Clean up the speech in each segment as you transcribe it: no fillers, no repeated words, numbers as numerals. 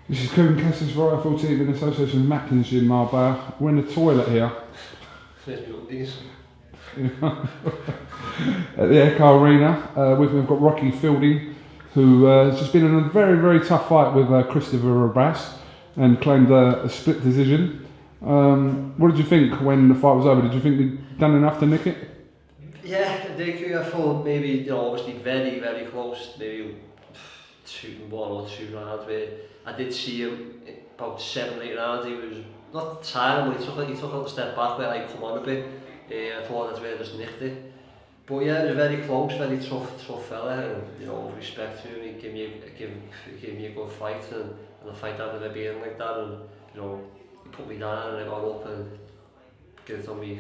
This is KUGAN CASSIUS Rifle TV in association with Macklin's Gym Marbella. We're in the toilet here. At the Echo Arena. With me we've got Rocky Fielding, who has just been in a very, very tough fight with Christopher Rebrasse and claimed a split decision. What did you think when the fight was over? Did you think you'd done enough to nick it? Yeah, I thought maybe, obviously very, very close, maybe 1 or 2 rounds where I did see him about 7 or 8 rounds. He was not tired, but he took a step back where I come on a bit. I thought that's where I just nicked it. But yeah, it was very close, very tough fella, and respect to him. He gave me a good fight, and a fight I've never been like that. And he put me down, and I got up and bit on me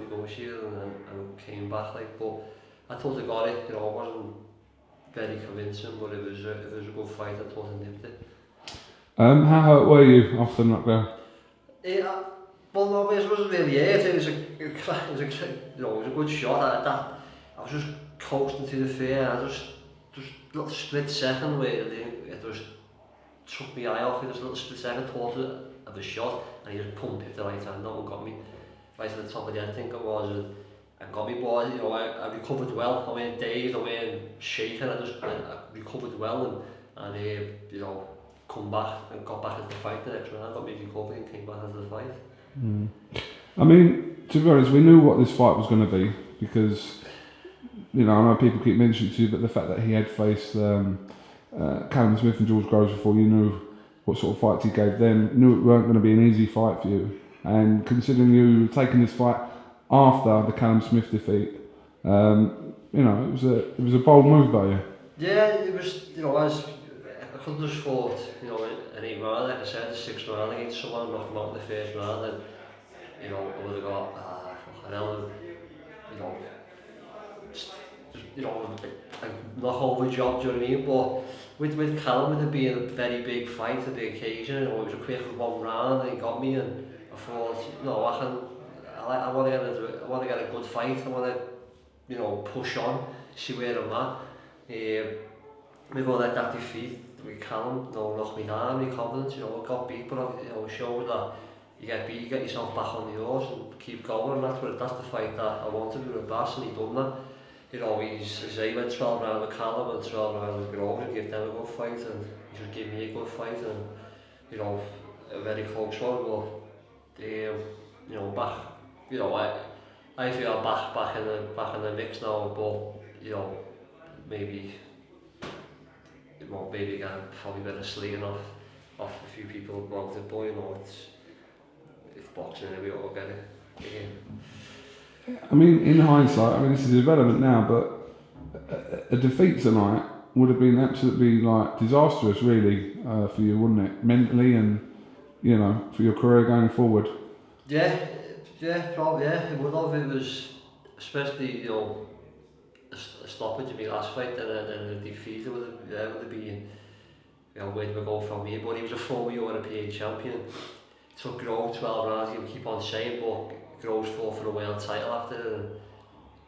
gum shield, and came back but I thought I got it. It wasn't very convincing, but it was a good fight. I thought I nipped it. How hurt were you after the knockdown? Well, no, it wasn't really hurt. It was a good shot. I was just coasting to the fair. I just little split second where it just took my eye off it. Just a little split second thought of a shot, and he just pumped the right hand out and got me right at the top of the head, I think it was, and got me. But I recovered well. I went dazed, I went shaking. I recovered well, and come back and got back into the fight the next round. Got me recovered and came back into the fight. I mean, to be honest, we knew what this fight was going to be because I know people keep mentioning to you, but the fact that he had faced Callum Smith and George Groves before, you knew what sort of fights he gave them. You knew it weren't going to be an easy fight for you. And considering you taking this fight after the Callum Smith defeat, it was a bold move by you. Yeah, it was. I could have just fought, an 8 round, like I said, 6 round against someone, knocked him out in the first round, and I would have got fucking hell, a knockover job. Do you know what I mean? But with Callum, with it being a very big fight at the occasion, it was a quick 1 round, and he got me, and I thought, I want to get a good fight. I want to, push on, see where I'm at. We got that defeat with Callum, knocked me down, my confidence. I got beat, but it showed that you get beat, you get yourself back on the horse and keep going. And that's the fight that I wanted with Rebrasse, and he done that. He went 12 rounds with Callum and 12 rounds with Groves, and gave them a good fight, and he should give me a good fight, and a very close one. But I feel back in the mix now, but maybe again, probably better slating off a few people around it, but it's boxing and we all get it. I mean, in hindsight, this is irrelevant now, but a defeat tonight would have been absolutely disastrous, really, for you, wouldn't it? Mentally and for your career going forward. Yeah, probably. Yeah, it would have. It was especially a stoppage in my last fight and a defeat. It would have been where do we go from here? But he was a former European champion. It took Groves 12 rounds. He'll keep on saying, but Groves fought for a world title after,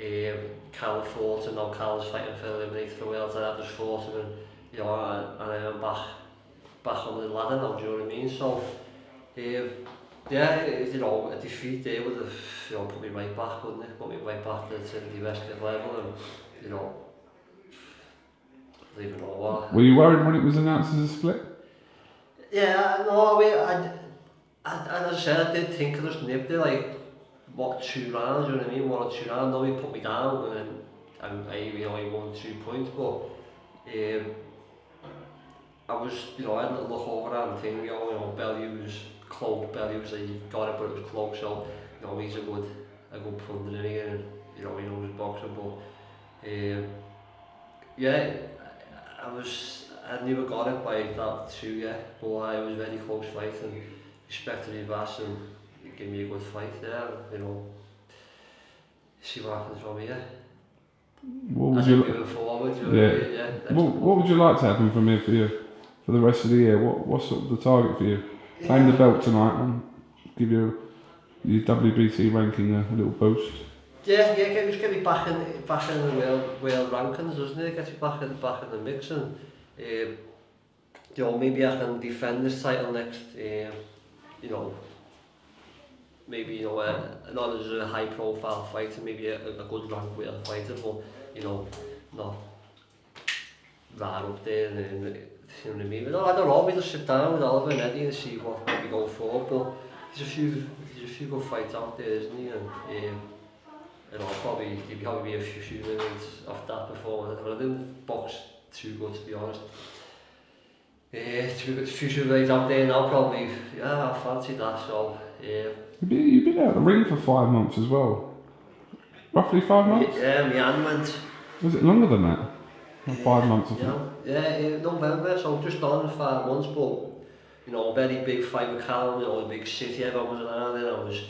and Callum fought, and now Callum's fighting for eliminating for a world title. I just fought him, and I'm back on the ladder now. Do you know what I mean? So, a defeat there would have put me right back, wouldn't it? Put me right back to the rest of the level, and I don't even know what. Were you worried when it was announced as a split? Yeah, no, as I said, I did think I just nipped it, 2 rounds, you know what I mean? 1 or 2 rounds. No, he put me down, and then I won 2 points, but I was, I had a little look over that and think, Bellew was close. Bellew was he got it, but it was close. So, he's a good punter in here, and he knows his boxing. But I never got it by that 2 yet, but I was very close fight, and respect to Rebrasse, and he gave me a good fight there. See what happens from here. What would you What would you like to happen from here for you for the rest of the year? What's sort of the target for you? Claim the belt tonight and give your WBC ranking a little boost. Yeah, get me back in the world rankings, doesn't it? Get you back in the mix, and you know, maybe I can defend this title next. You know, maybe not as a high profile fighter, maybe a good rank weight fighter, but you know, not right up there. And you know what I mean? But no, I don't know. We just sit down with Oliver and Eddie and see what we go for. But there's a few good fights out there, isn't he? And you know, there'll be a few minutes off that performance. I didn't box too good, to be honest. Future rates out there now, probably. Yeah, I fancy that. So You've been out of the ring for 5 months as well. Roughly 5 months? Yeah, my hand went. Was it longer than that? 5 months or something? Yeah, November, so just on 5 months, but you know, a very big fight with Callum, you know, a big city, everyone was around it, I was,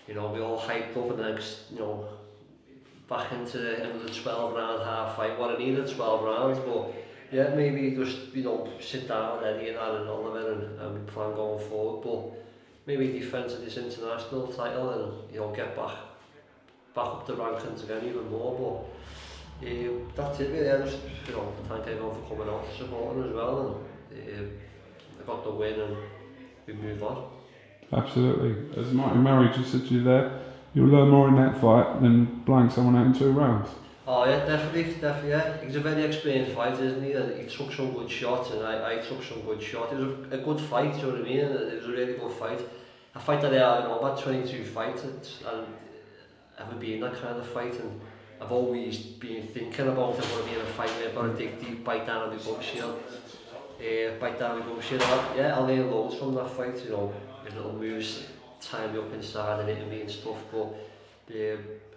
you know, we all hyped up, and then, you know, back into another 12 round half fight, what I needed 12 rounds, but yeah, maybe just, you know, sit down with Eddie and Aaron Oliver and plan going forward, but maybe defence of this international title and, you know, get back up the rankings again even more, but that's it really. I just, you know, thank everyone for coming out to supporting as well, and I got the win and we move on. Absolutely. As Martin Murray just said to you there, you'll learn more in that fight than blowing someone out in 2 rounds. Oh yeah, definitely, yeah. He's a very experienced fighter, isn't he? And he took some good shots, and I took some good shots. It was a good fight, do you know what I mean? It was a really good fight. A fight that I had, about 22 fights, and I've never been in that kind of fight, and I've always been thinking about it. I want to be in a fight where I've got to dig deep, bite down on the bum shield. Yeah, I learned loads from that fight, you know, his little moves, tying me up inside and hitting me and stuff, but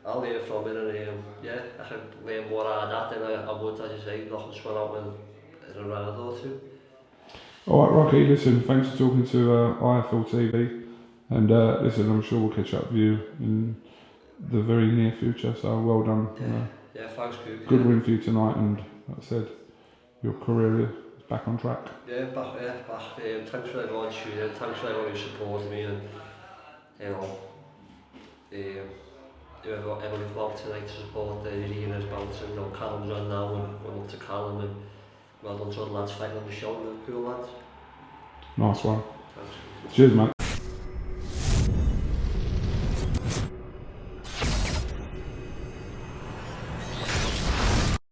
I'll learn from it, and yeah, I can learn more out of that than I would, as you say, knocking someone out in a round or two. Alright Rocky, listen, thanks for talking to IFL TV, and listen, I'm sure we'll catch up with you in the very near future, so well done. Yeah, thanks, Cook. Good win for you tonight, and like I said, your career is back on track. Yeah, back. Thanks for everyone tuning in, thanks for everyone who supported me, and you know, everyone who come out tonight to support the arenas, bouncing, you know, Callum's on now, and we're up to Callum, and well done to the lads fighting on the show, Liverpool lads. Nice one. Thanks. Cheers, mate.